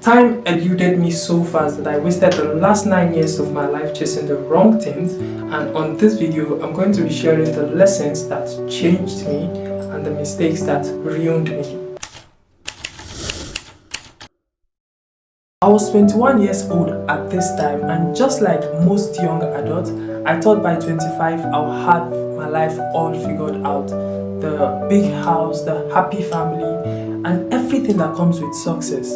Time eluded me so fast that I wasted the last 9 years of my life chasing the wrong things, and on this video I'm going to be sharing the lessons that changed me and the mistakes that ruined me. I was 21 years old at this time, and just like most young adults, I thought by 25 I'll have my life all figured out. The big house, the happy family, and everything that comes with success.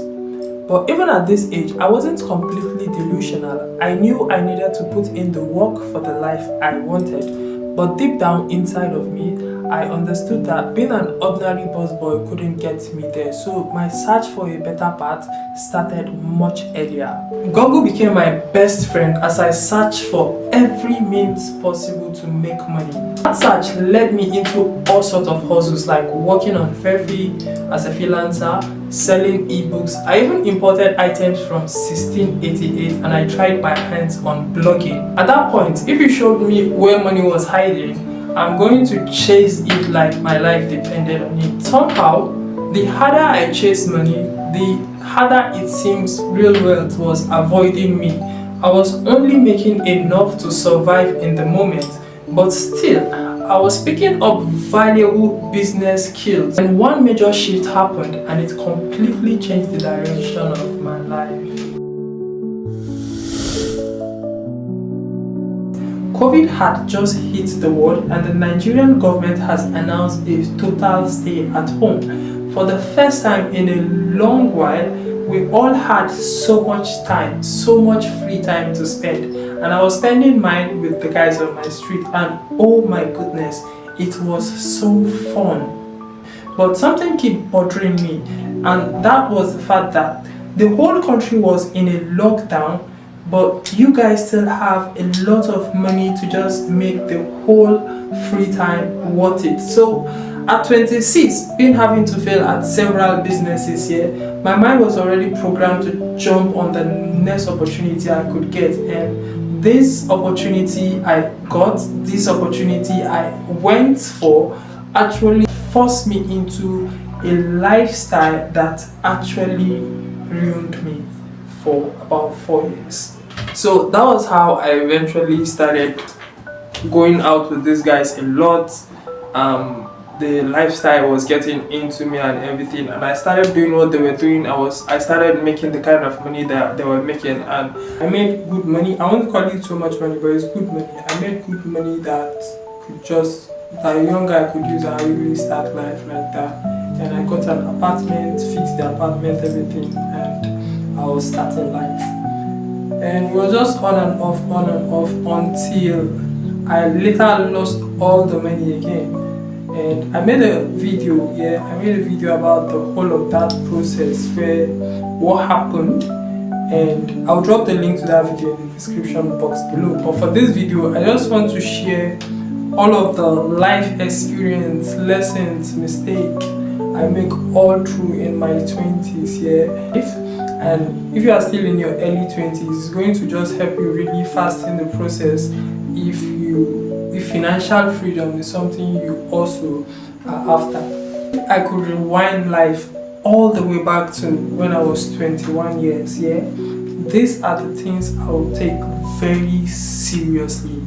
But even at this age, I wasn't completely delusional. I knew I needed to put in the work for the life I wanted. But deep down inside of me, I understood that being an ordinary boss boy couldn't get me there. So my search for a better path started much earlier. Google became my best friend as I searched for every means possible to make money. That search led me into all sorts of hustles, like working on Fairfree as a freelancer, selling ebooks. I even imported items from 1688 and I tried my hands on blogging. At that point, if you showed me where money was hiding, I'm going to chase it like my life depended on it. Somehow, the harder I chased money, the harder it seems real wealth was avoiding me. I was only making enough to survive in the moment, but still, I was picking up valuable business skills. And one major shift happened and it completely changed the direction of my life. COVID had just hit the world and the Nigerian government has announced a total stay at home. For the first time in a long while, we all had so much time, so much free time to spend. And I was spending mine with the guys on my street, and oh my goodness, it was so fun. But something kept bothering me, and that was the fact that the whole country was in a lockdown, but you guys still have a lot of money to just make the whole free time worth it. So at 26, been having to fail at several businesses here, my mind was already programmed to jump on the next opportunity I could get. And this opportunity I got, this opportunity I went for, actually forced me into a lifestyle that actually ruined me for about 4 years. So that was how I eventually started going out with these guys a lot. The lifestyle was getting into me and everything, and I started doing what they were doing. I started making the kind of money that they were making, and I made good money. I won't call it so much money, but it's good money. I made good money that a young guy could use and really start life like that. And I got an apartment, fixed the apartment, everything, and I was starting life. And it was just on and off until I later lost all the money again. And I made a video, about the whole of that process, where what happened, and I'll drop the link to that video in the description box below. But for this video, I just want to share all of the life experience, lessons, mistake I make all through in my 20s, And if you are still in your early 20s, it's going to just help you really fast in the process if financial freedom is something you also are after. I could rewind life all the way back to when I was 21 years, These are the things I will take very seriously.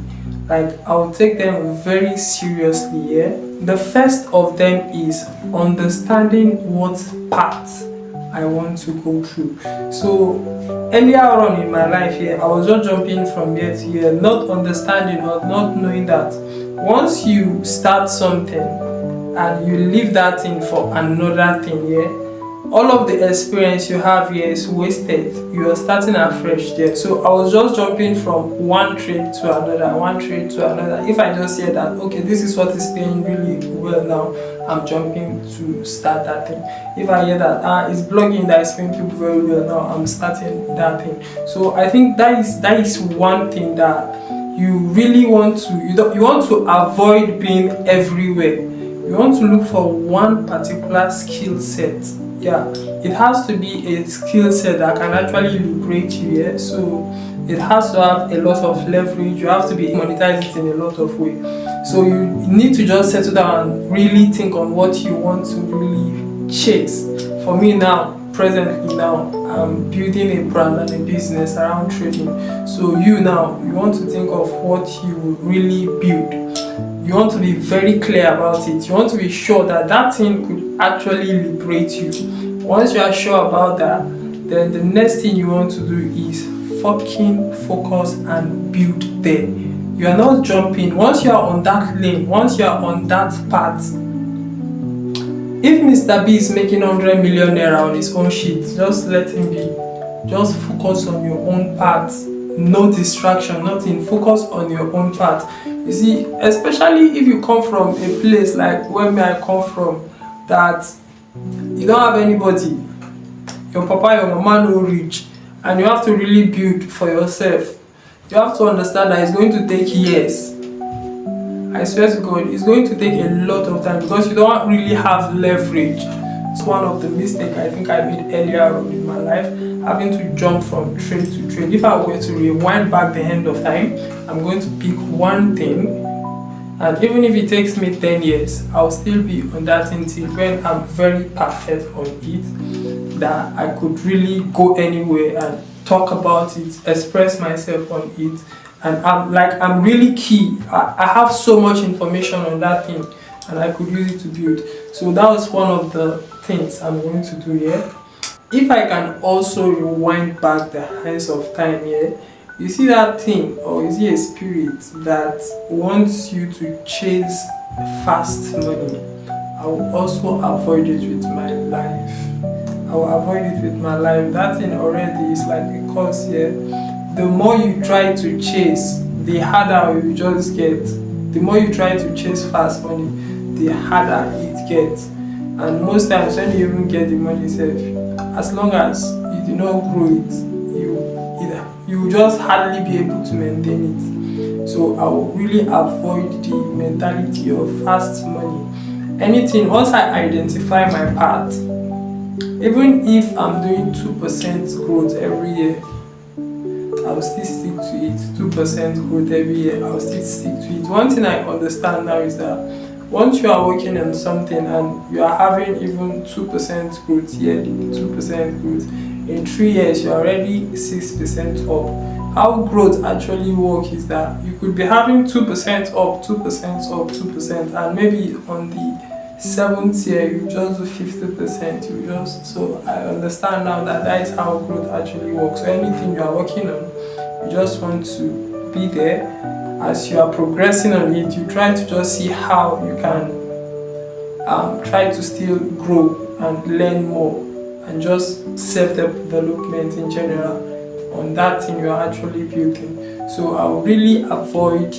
Like, I will take them very seriously, The first of them is understanding what path I want to go through. So earlier on in my life I was just jumping from year to year, not understanding or not knowing that once you start something and you leave that thing for another thing, all of the experience you have here is wasted. You are starting afresh there. So I was just jumping from one trade to another. If I just hear that, okay, this is what is paying really well now, I'm jumping to start that thing. If I hear that it's blogging that is paying people very well now, I'm starting that thing. So I think that is one thing that you really want to, you want to avoid being everywhere. You want to look for one particular skill set. It has to be a skill set that can actually liberate you, So it has to have a lot of leverage. You have to be monetize it in a lot of ways. So you need to just settle down and really think on what you want to really chase. For me now, presently now I'm building a brand and a business around trading. So you want to think of what you will really build. You want to be very clear about it. You want to be sure that that thing could actually liberate you. Once you are sure about that, then the next thing you want to do is fucking focus and build there. You are not jumping. Once you are on that lane, once you are on that path, if Mr. B is making 100 million naira on his own shit, just let him be. Just focus on your own path. No distraction, nothing. Focus on your own path. You see, especially if you come from a place like where I come from, that you don't have anybody. Your papa, your mama no rich, and you have to really build for yourself. You have to understand that it's going to take years. I swear to God, it's going to take a lot of time because you don't really have leverage. It's one of the mistakes I think I made earlier on in my life, having to jump from trade to trade. If I were to rewind back the end of time, I'm going to pick one thing, and even if it takes me 10 years, I'll still be on that until when I'm very perfect on it, that I could really go anywhere and talk about it, express myself on it. And I'm really key. I have so much information on that thing, and I could use it to build. So that was one of the things I'm going to do here. If I can also rewind back the hands of time here, you see that thing, or you see a spirit that wants you to chase fast money, I will also avoid it with my life. I will avoid it with my life. That thing already is like a curse here. The more you try to chase, the harder you just get. The more you try to chase fast money, the harder it gets. And most times when you even get the money safe, as long as you do not grow it, you will just hardly be able to maintain it. So I will really avoid the mentality of fast money. Anything, once I identify my path, even if I'm doing 2% growth every year, I'll still stick to it. 2% growth every year, I'll still stick to it. One thing I understand now is that once you are working on something and you are having even 2% growth yearly, 2% growth, in 3 years you're already 6% up. How growth actually works is that you could be having 2% up, 2% up, 2%, and maybe on the 7th year you just do 50%. So I understand now that is how growth actually works. So anything you are working on, you just want to be there. As you are progressing on it, you try to just see how you can try to still grow and learn more, and just self-development in general on that thing you are actually building. So I will really avoid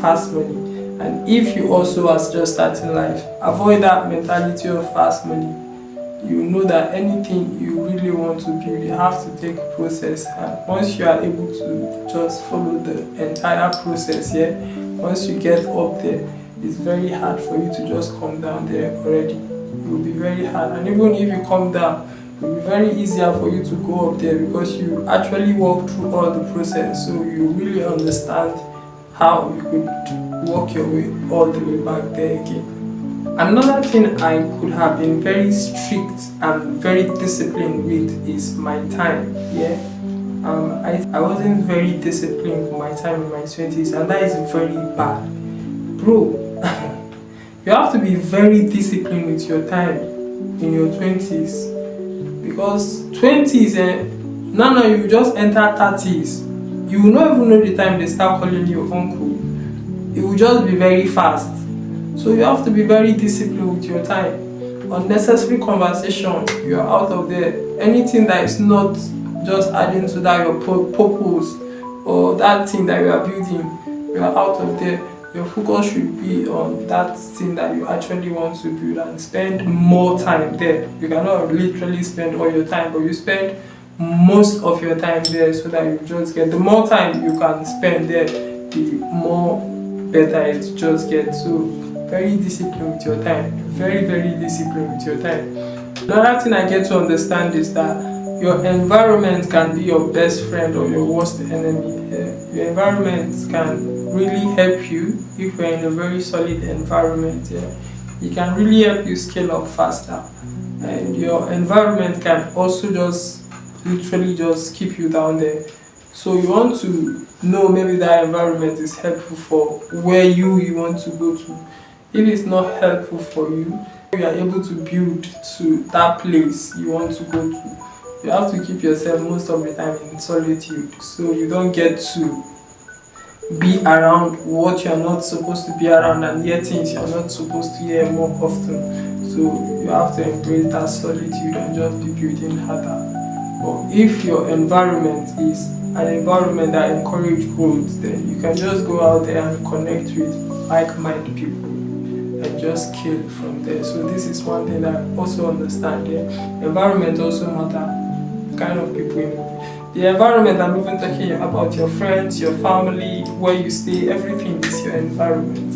fast money. And if you also are just starting life, avoid that mentality of fast money. You know that anything you really want to build, you have to take a process. And once you are able to just follow the entire process here, once you get up there, it's very hard for you to just come down there already. It will be very hard. And even if you come down, it will be very easier for you to go up there because you actually walk through all the process. So you really understand how you could walk your way all the way back there again. Another thing I could have been very strict and very disciplined with is my time. Yeah, I wasn't very disciplined with my time in my 20s, and that is very bad, bro. You have to be very disciplined with your time in your 20s, because 20s now you just enter 30s. You will not even know the time they start calling you uncle. It will just be very fast. So you have to be very disciplined with your time. Unnecessary conversation, you are out of there. Anything that is not just adding to that your purpose or that thing that you are building, you are out of there. Your focus should be on that thing that you actually want to build, and spend more time there. You cannot literally spend all your time, but you spend most of your time there, so that you just get, the more time you can spend there, the more better it just gets. So very disciplined with your time, very disciplined with your time. Another thing I get to understand is that your environment can be your best friend or your worst enemy. Your environment can really help you if you're in a very solid environment. It can really help you scale up faster. and your environment can also just literally just keep you down there. So you want to know maybe that environment is helpful for where you want to go to. If it's not helpful for you, you are able to build to that place you want to go to. You have to keep yourself most of the time in solitude, so you don't get to be around what you're not supposed to be around and hear things you're not supposed to hear more often. So you have to embrace that solitude and just be building harder. But if your environment is an environment that encourages growth, then you can just go out there and connect with like-minded people and just scale from there. So this is one thing that I also understand. Yeah. Environment also matter. The kind of people you know. The environment, I'm even talking about your friends, your family, where you stay, everything is your environment.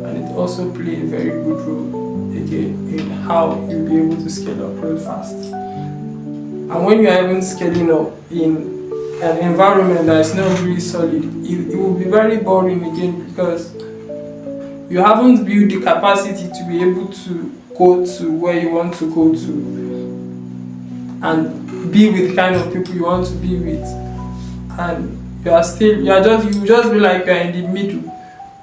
And it also plays a very good role, again, in how you'll be able to scale up real fast. And when you are even scaling up in an environment that is not really solid, it will be very boring again, because you haven't built the capacity to be able to go to where you want to go to and be with the kind of people you want to be with, and you just be like you're in the middle.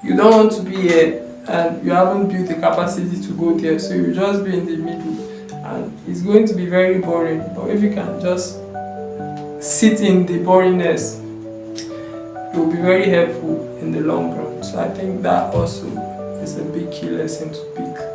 You don't want to be here and you haven't built the capacity to go there, so you just be in the middle and it's going to be very boring. But if you can just sit in the boringness, it will be very helpful in the long run. So I think that also is a big key lesson to pick.